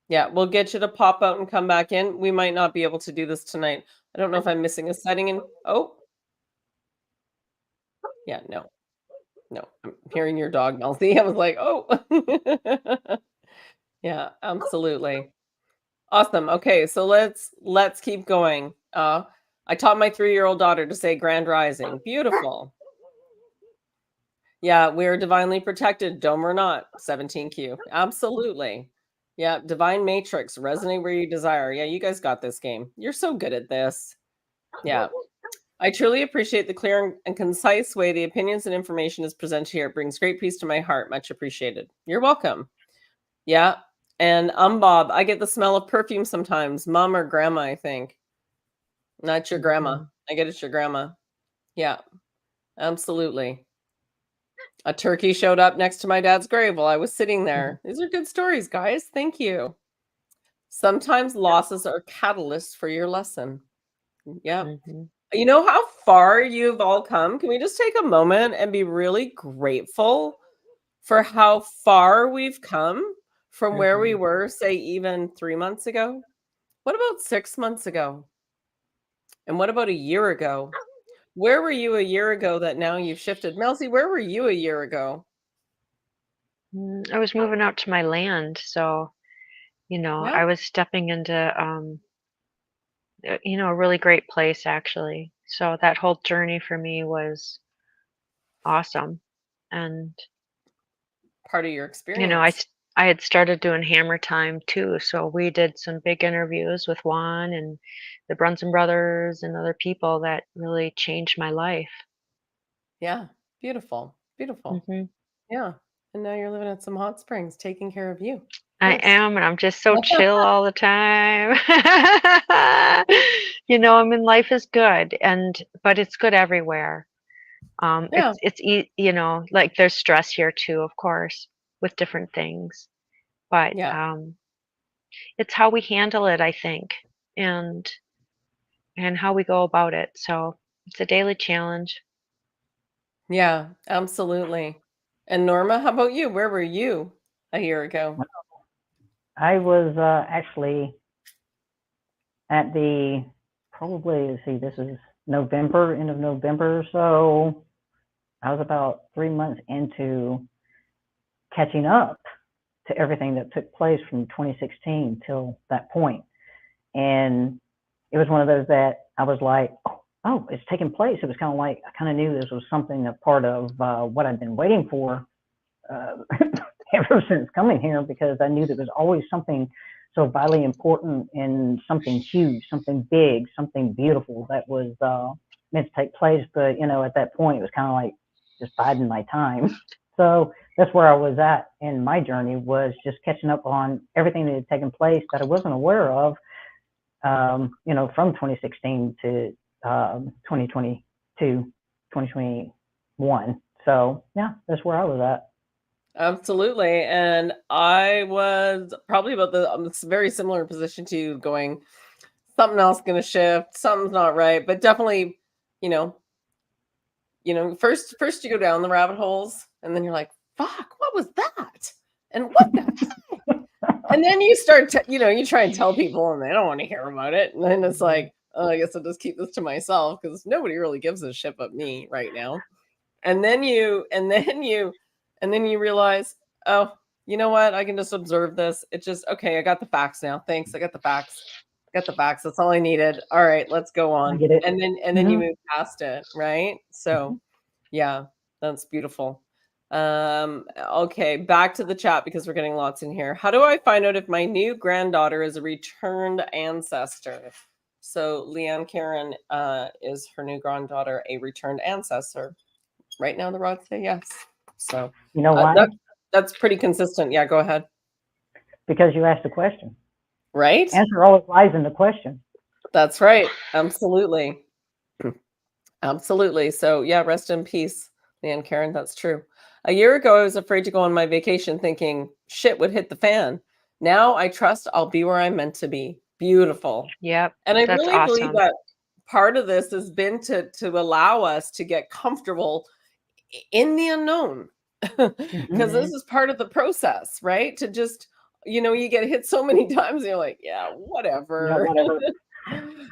Yeah, we'll get you to pop out and come back in. We might not be able to do this tonight. I don't know if I'm missing a setting in. Oh. Yeah, no, I'm hearing your dog, Melzie. I was like, oh. Yeah, absolutely. Awesome. Okay, so let's keep going. I taught my 3-year-old daughter to say grand rising. Beautiful. Yeah, we're divinely protected, dome or not. 17Q. Absolutely. Yeah, divine matrix, resonate where you desire. Yeah, you guys got this game. You're so good at this. Yeah. I truly appreciate the clear and concise way the opinions and information is presented here. It brings great peace to my heart. Much appreciated. You're welcome. Yeah. And Bob. I get the smell of perfume sometimes. Mom or grandma, I think. Not your grandma. I get it's your grandma. Yeah, absolutely. A turkey showed up next to my dad's grave while I was sitting there. These are good stories, guys. Thank you. Sometimes losses are catalysts for your lesson. Yeah. You know how far you've all come? Can we just take a moment and be really grateful for how far we've come from where we Mhm. were, say, even 3 months ago? What about 6 months ago? And what about a year ago? Where were you a year ago that now you've shifted? Melzie, where were you a year ago? I was moving out to my land, so Yeah, I was stepping into a really great place actually. So that whole journey for me was awesome, and part of your you know, I experience. s- I had started doing hammer time too, so we did some big interviews with Juan and the Brunson brothers and other people that really changed my life. Yeah, beautiful, beautiful. hmm Yeah, and now you're living at some hot springs, taking care of you I first. am, and I'm just so chill all the time. I mean, life is good, but it's good everywhere. Yeah, Like there's stress here too, of course, with different things, but yeah, it's how we handle it, I think, and how we go about it. So it's a daily challenge. yeah, absolutely. And Norma, how about you? Where were you a year ago? I was actually at the probably, let's see, this is November, end of November. So I was about 3 months into catching up to everything that took place from 2016 till that point. And it was one of those that I was like, oh, it's taking place. It was kind of like, I kind of knew this was something, a part of what I'd been waiting for uh, ever since coming here, because I knew there was always something so vitally important and something huge, something big, something beautiful that was meant to take place. But, at that point, it was kind of like just biding my time. So that's where I was at in my journey, was just catching up on everything that had taken place that I wasn't aware of, from 2016 to 2022, 2021. So yeah, that's where I was at. Absolutely. And I was probably about it's a very similar position to you, going, something else going to shift, something's not right, but definitely, you know, first you go down the rabbit holes and then you're like, fuck, what was that? And what the heck? And then you start to, you try and tell people and they don't want to hear about it. And then it's like, oh, I guess I'll just keep this to myself because nobody really gives a shit about me right now. And then you realize, oh, you know what? I can just observe this. It's just okay. I got the facts now. Thanks. I got the facts. I got the facts. That's all I needed. All right, let's go I on. get it. And then you hmm move past it, right? So yeah, that's beautiful. Okay, back to the chat because we're getting lots in here. How do I find out if my new granddaughter is a returned ancestor? So Leanne Karen is her new granddaughter a returned ancestor? Right now the rods say yes. So You know uh, why? that that's pretty consistent. Yeah, go ahead. Because you asked the question. Right? Answer always lies in the question. That's right. Absolutely. Absolutely. So yeah, rest in peace, Leanne Karen. That's true. A year ago, I was afraid to go on my vacation thinking shit would hit the fan. Now I trust I'll be where I'm meant to be. Beautiful. Yep, And I that's really believe awesome. that part of this has been to allow us to get comfortable in the unknown because hmm this hmm is part of the process, right? To just, you get hit so many times and you're like, yeah, Yeah, whatever. whatever.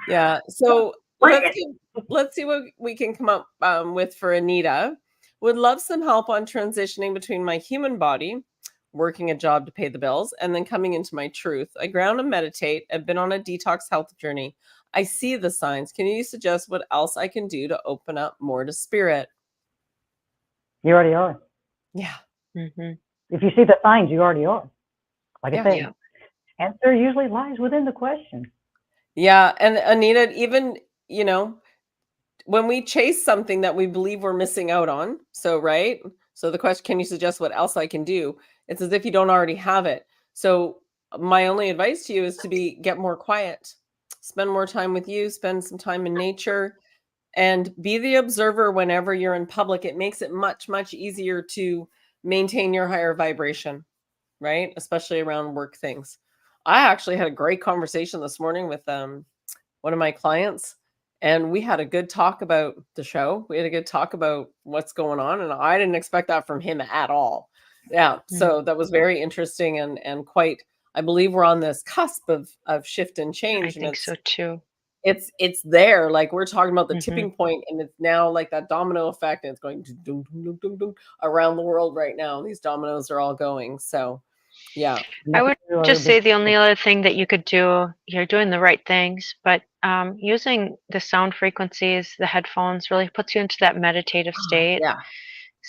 Yeah, so Bring let's it. see, let's see what we can come up with for Anita. Would love some help on transitioning between my human body, working a job to pay the bills, and then coming into my truth. I ground and meditate. I've been on a detox health journey. I see the signs. Can you suggest what else I can do to open up more to spirit? You already are. Yeah, hmm If you see the signs, you already are. Like I yeah. said, Yeah. answer usually lies within the question. Yeah, and Anita, even, you know, when we chase something that we believe we're missing out on, so right? So the question, can you suggest what else I can do? It's as if you don't already have it. So my only advice to you is to get more quiet. Spend more time with you, spend some time in nature, and be the observer whenever you're in public. It makes it much, much easier to maintain your higher vibration, right? Especially around work things. I actually had a great conversation this morning with one of my clients, and we had a good talk about the show. We had a good talk about what's going on, and I didn't expect that from him at all. Yeah, so that was very interesting and quite. I believe we're on this cusp of shift and I change, and think so too. it's there. Like we're talking about the Mhm. tipping point, and it's now like that domino effect, and it's going dun, dun, dun, dun, dun, around the world right now. These dominoes are all going. So, yeah, I would Nothing just really say the only other thing that you could do, you're doing the right things, but using the sound frequencies, the headphones really puts you into that meditative state. yeah,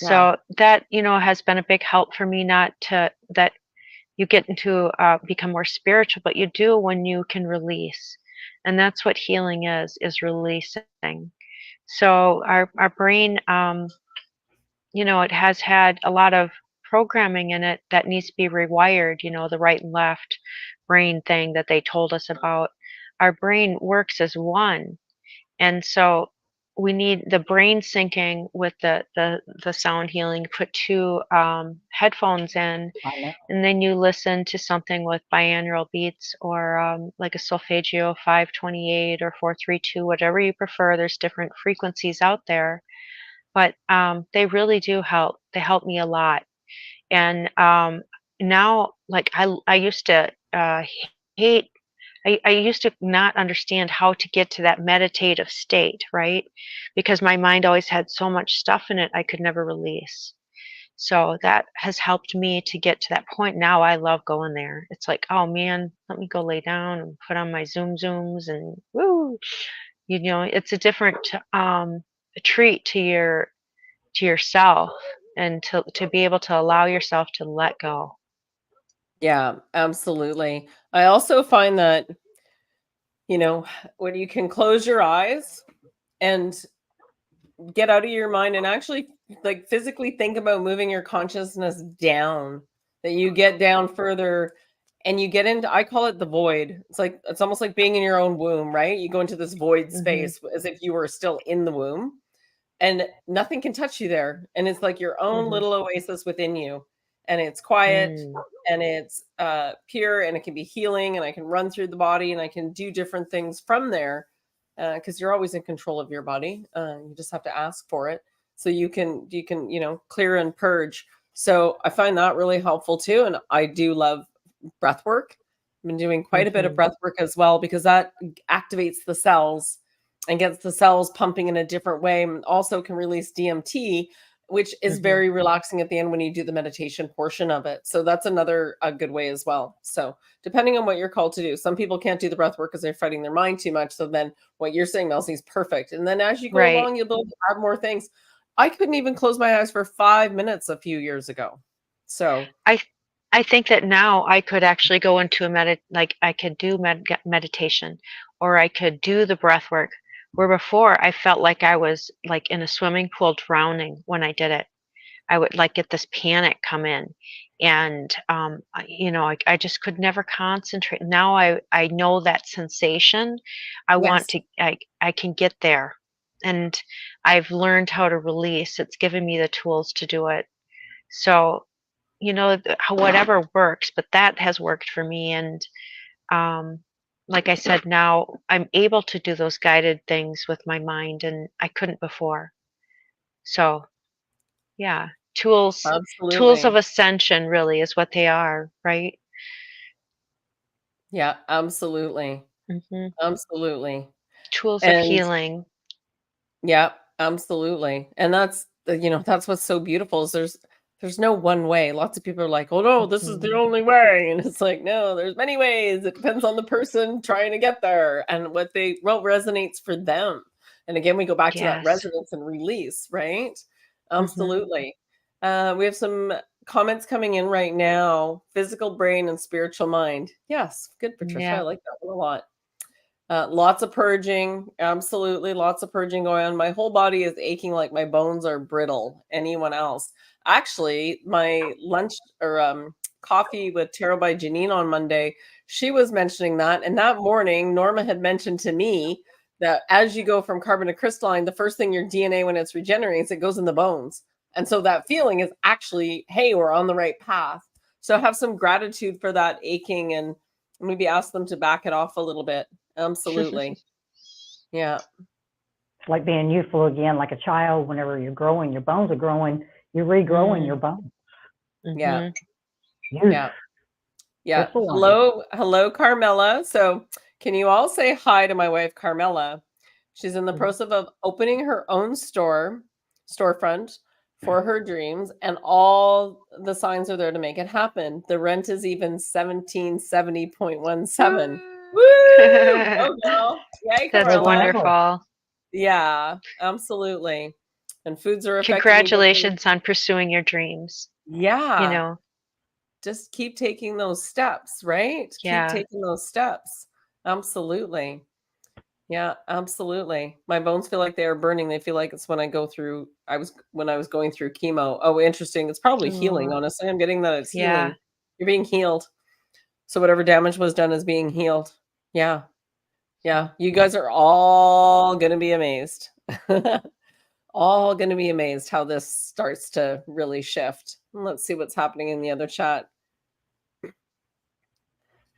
yeah, So that, has been a big help for me, not to that you get into become more spiritual, but you do when you can release. And that's what healing is releasing. So our brain, it has had a lot of programming in it that needs to be rewired, the right and left brain thing that they told us about. Our brain works as one. And so we need the brain syncing with the sound healing. Put two headphones in, I know. and then you listen to something with binaural beats, or like a solfeggio 528 or 432, whatever you prefer. There's different frequencies out there, but they really do help. They help me a lot. And now, like I used to hate. I used to not understand how to get to that meditative state, right? Because my mind always had so much stuff in it I could never release. So that has helped me to get to that point. Now I love going there. It's like, oh man, let me go lay down and put on my zooms and woo. It's a different treat to yourself, and to be able to allow yourself to let go. yeah, absolutely. I also find that, when you can close your eyes and get out of your mind and actually like physically think about moving your consciousness down, that you get down further and you get into, I call it the void. It's almost like being in your own womb, right? You go into this void Hmm. space as if you were still in the womb, and nothing can touch you there, and it's like your own Hmm. little oasis within you, and it's quiet, Mm. and it's pure, and it can be healing, and I can run through the body, and I can do different things from there, because you're always in control of your body. You just have to ask for it, so you can clear and purge. So I find that really helpful too, and I do love breath work. I've been doing quite a bit of Hmm. breath work as well, because that activates the cells and gets the cells pumping in a different way, and also can release DMT, which is Hmm. very relaxing at the end when you do the meditation portion of it. So that's a good way as well. So depending on what you're called to do, some people can't do the breath work because they're fighting their mind too much. So then what you're saying, Melsie, is perfect. And then as you go Right. along, you'll be able to add more things. I couldn't even close my eyes for 5 minutes a few years ago. So I I think that now I could actually go into like I could do meditation, or I could do the breath work, where before I felt like I was like in a swimming pool drowning when I did it. I would like get this panic come in, and I just could never concentrate. Now I know that sensation. I want yes, to I can get there, and I've learned how to release. It's given me the tools to do it. So whatever works, but that has worked for me. And um, like I said, now I'm able to do those guided things with my mind, and I couldn't before. So yeah, tools of absolutely. ascension really is what they are, right? Yeah, absolutely. Hmm. Absolutely. Tools of And healing. yeah, absolutely. And that's what's so beautiful is there's no one way. Lots of people are like, "Oh no, this is the Hmm. only way." And it's like, "No, there's many ways. It depends on the person trying to get there and what resonates for them." And again, we go back to that Yes. resonance and release, right? Hmm. Absolutely. We have some comments coming in right now. Physical brain and spiritual mind. Yes, good, Patricia. I Yeah. like that one a lot. Lots of purging, absolutely, lots of purging going on. My whole body is aching like my bones are brittle. Anyone else? Actually, my lunch or coffee with Tarot by Janine on Monday, she was mentioning that. And that morning, Norma had mentioned to me that as you go from carbon to crystalline, the first thing your DNA, when it's regenerates, it goes in the bones. And so that feeling is actually, hey, we're on the right path. So have some gratitude for that aching, and maybe ask them to back it off a little bit. Absolutely. Yeah. It's like being youthful again, like a child. Whenever you're growing, your bones are growing. You're regrowing your bones. Yeah. Youth. Yeah. Yeah. It's the one. Hello, Carmela. So can you all say hi to my wife, Carmela? She's in the process of opening her own storefront for her dreams, and all the signs are there to make it happen. The rent is even 1770.17. Woo! Go girl. Yay, That's Carmela. wonderful. Yeah, absolutely. And foods are affecting you. Congratulations on pursuing your dreams. Yeah. You know, Just keep taking those steps, right? Yeah. Keep taking those steps. Absolutely. Yeah, absolutely. My bones feel like they are burning. They feel like it's when I was going through chemo. Oh, interesting. It's probably healing, Aw. honestly. I'm getting that it's Yeah. healing. You're being healed. So whatever damage was done is being healed. Yeah. Yeah. You guys are all gonna be amazed. All gonna be amazed how this starts to really shift. Let's see what's happening in the other chat.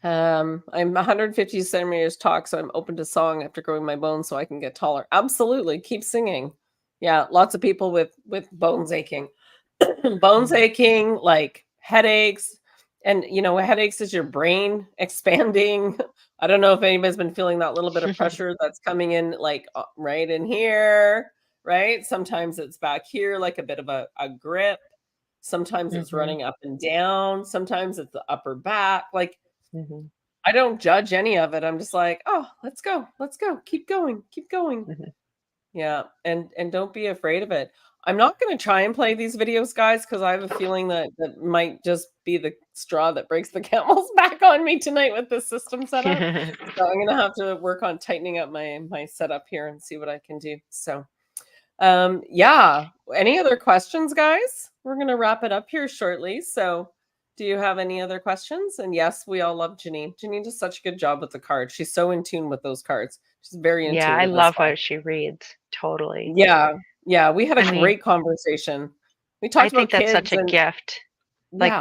I'm 150 centimeters tall, so I'm open to song after growing my bones so I can get taller. Absolutely. Keep singing. Yeah, lots of people with bones aching. Bones aching, like headaches. And headaches is your brain expanding. I don't know if anybody's been feeling that little bit of pressure that's coming in, like right in here, right? Sometimes it's back here, like a bit of a grip. Sometimes it's running up and down. Sometimes it's the upper back. Like, I don't judge any of it. I'm just like, oh, let's go. Keep going. Yeah. And don't be afraid of it. I'm not going to try and play these videos, guys, because I have a feeling that might just be the straw that breaks the camel's back on me tonight with this system setup. So I'm going to have to work on tightening up my setup here and see what I can do. So, yeah. Any other questions, guys? We're going to wrap it up here shortly. So, do you have any other questions? And yes, we all love Janine. Janine does such a good job with the cards. She's so in tune with those cards. She's very in tune. Yeah, I with love this one. what she reads. Totally. Yeah. Yeah. We had a great conversation. We talked I think about that's kids such a gift. Like,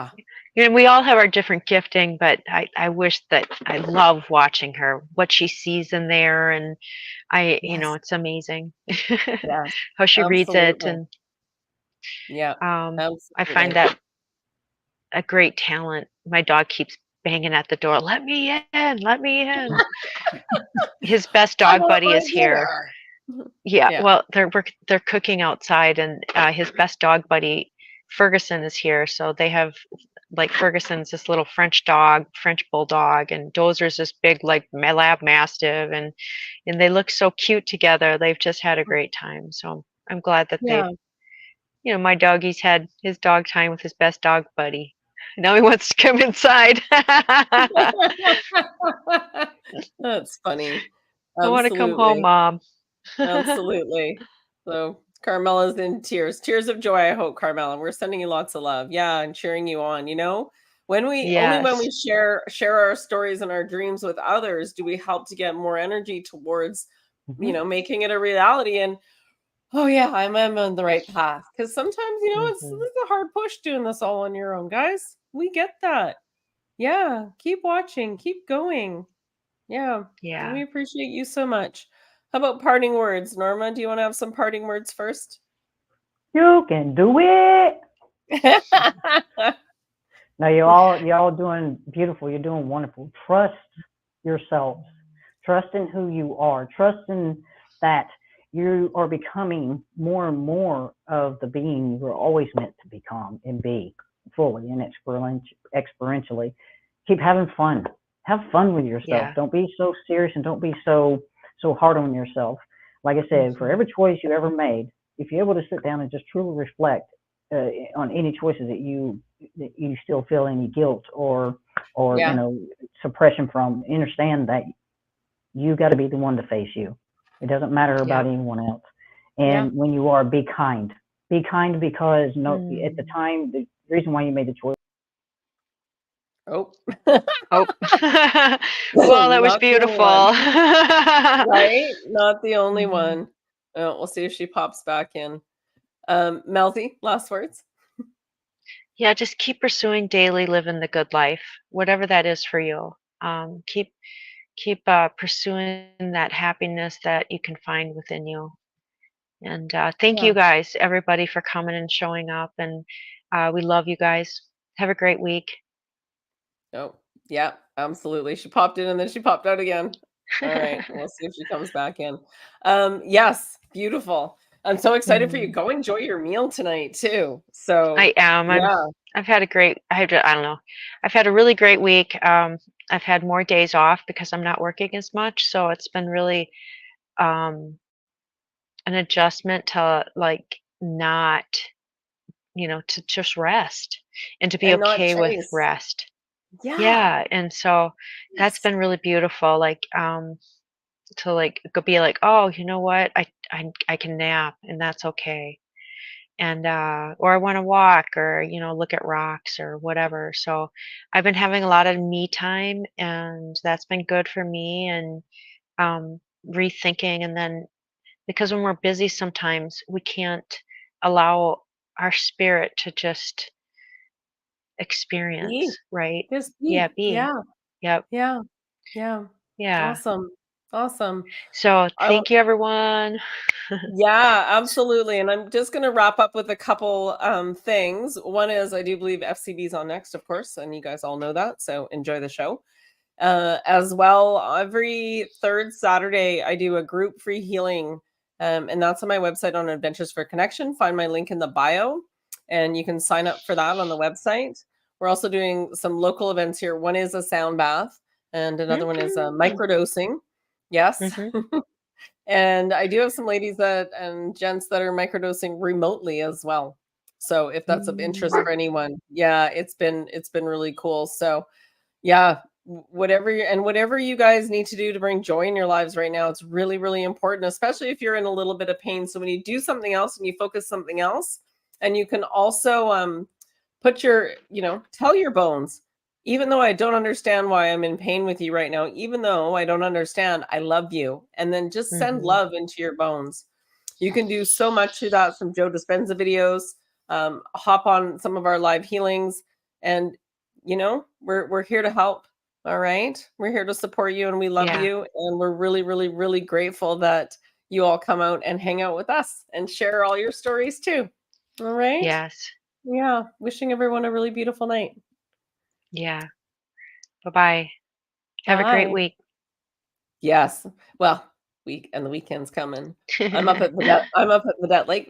yeah. We all have our different gifting, but I wish that I love watching her, what she sees in there, and it's amazing. Yes. How she reads it, Absolutely. and Yeah. I find that a great talent. My dog keeps banging at the door. Let me in. Let me in. His best dog buddy is here. Yeah. Well, they're cooking outside, and his best dog buddy Ferguson is here. So they have, like, Ferguson's this little French bulldog, and Dozer's this big, like, lab mastiff, and they look so cute together. They've just had a great time. So I'm glad that my doggy's had his dog time with his best dog buddy. Now he wants to come inside. That's funny. I want to come home, Mom. Absolutely. So Carmela's in tears of joy. I hope, Carmela. We're sending you lots of love. Yeah, and cheering you on. Only when we share our stories and our dreams with others do we help to get more energy towards, making it a reality. And oh yeah, I'm on the right path. Because sometimes, it's a hard push doing this all on your own, guys. We get that. Yeah, keep watching, keep going. Yeah. Yeah. We appreciate you so much. How about parting words? Norma, do you want to have some parting words first? You can do it. No, you're all doing beautiful. You're doing wonderful. Trust yourselves. Trust in who you are. Trust in that you are becoming more and more of the being you were always meant to become and be fully and experientially. Keep having fun. Have fun with yourself. Yeah. Don't be so serious, and don't be so hard on yourself. Like I said, for every choice you ever made, if you're able to sit down and just truly reflect on any choices that you still feel any guilt or suppression from, understand that you got to be the one to face you. It doesn't matter about anyone else. And when you are, be kind. Be kind, because at the time, the reason why you made the choice. Oh. Well, that was beautiful. Right? Not the only one. We'll see if she pops back in. Melzie, last words. Yeah, just keep pursuing daily living the good life, whatever that is for you. Keep pursuing that happiness that you can find within you. And thank Yeah. you guys, everybody, for coming and showing up. And we love you guys. Have a great week. Oh, yeah, absolutely. She popped in and then she popped out again. All right, we'll see if she comes back in. Yes, beautiful. I'm so excited for you. Mhm. Go enjoy your meal tonight too. So, I am. yeah, I've had a great. I don't know. I've had a really great week. I've had more days off because I'm not working as much, so it's been really um, an adjustment to like not, to just rest and to be and not okay with chase. rest. Yeah. Yeah, and so that's Yes. been really beautiful. Like to like go be like, oh, you know what? I can nap and that's okay. And or I want to walk or look at rocks or whatever. So I've been having a lot of me time, and that's been good for me. And rethinking, and then because when we're busy, sometimes we can't allow our spirit to just Be. experience, right? Just Yeah, be. be. Yeah. Yep. Yeah. Yeah. Yeah. Awesome. Awesome. So I thank you, everyone. Yeah, absolutely. And I'm just going to wrap up with a couple things. One is I do believe FCB is on next, of course, and you guys all know that. So enjoy the show. As well, every third Saturday, I do a group free healing. And that's on my website on Adventures for Connection. Find my link in the bio, and you can sign up for that on the website. We're also doing some local events here. One is a sound bath, and another one is a Mhm. microdosing. Yes. Mhm. And I do have some ladies that and gents that are microdosing remotely as well. So if that's of interest Mm. for anyone, yeah, it's been really cool. So yeah, whatever you guys need to do to bring joy in your lives right now, it's really, really important, especially if you're in a little bit of pain. So when you do something else and you focus something else, and you can also put your, tell your bones, even though I don't understand why I'm in pain with you right now, even though I don't understand, I love you. And then just send Mhm. love into your bones. You can do so much through that. Some Joe Dispenza videos, hop on some of our live healings, and we're here to help. All right, we're here to support you, and we love Yeah. you, and we're really, really, really grateful that you all come out and hang out with us and share all your stories too. All right. Yes. Yeah. Wishing everyone a really beautiful night. Yeah. Bye-bye. Have a great Bye. week. Yes. Well, the weekend's coming. I'm up at Vedette Lake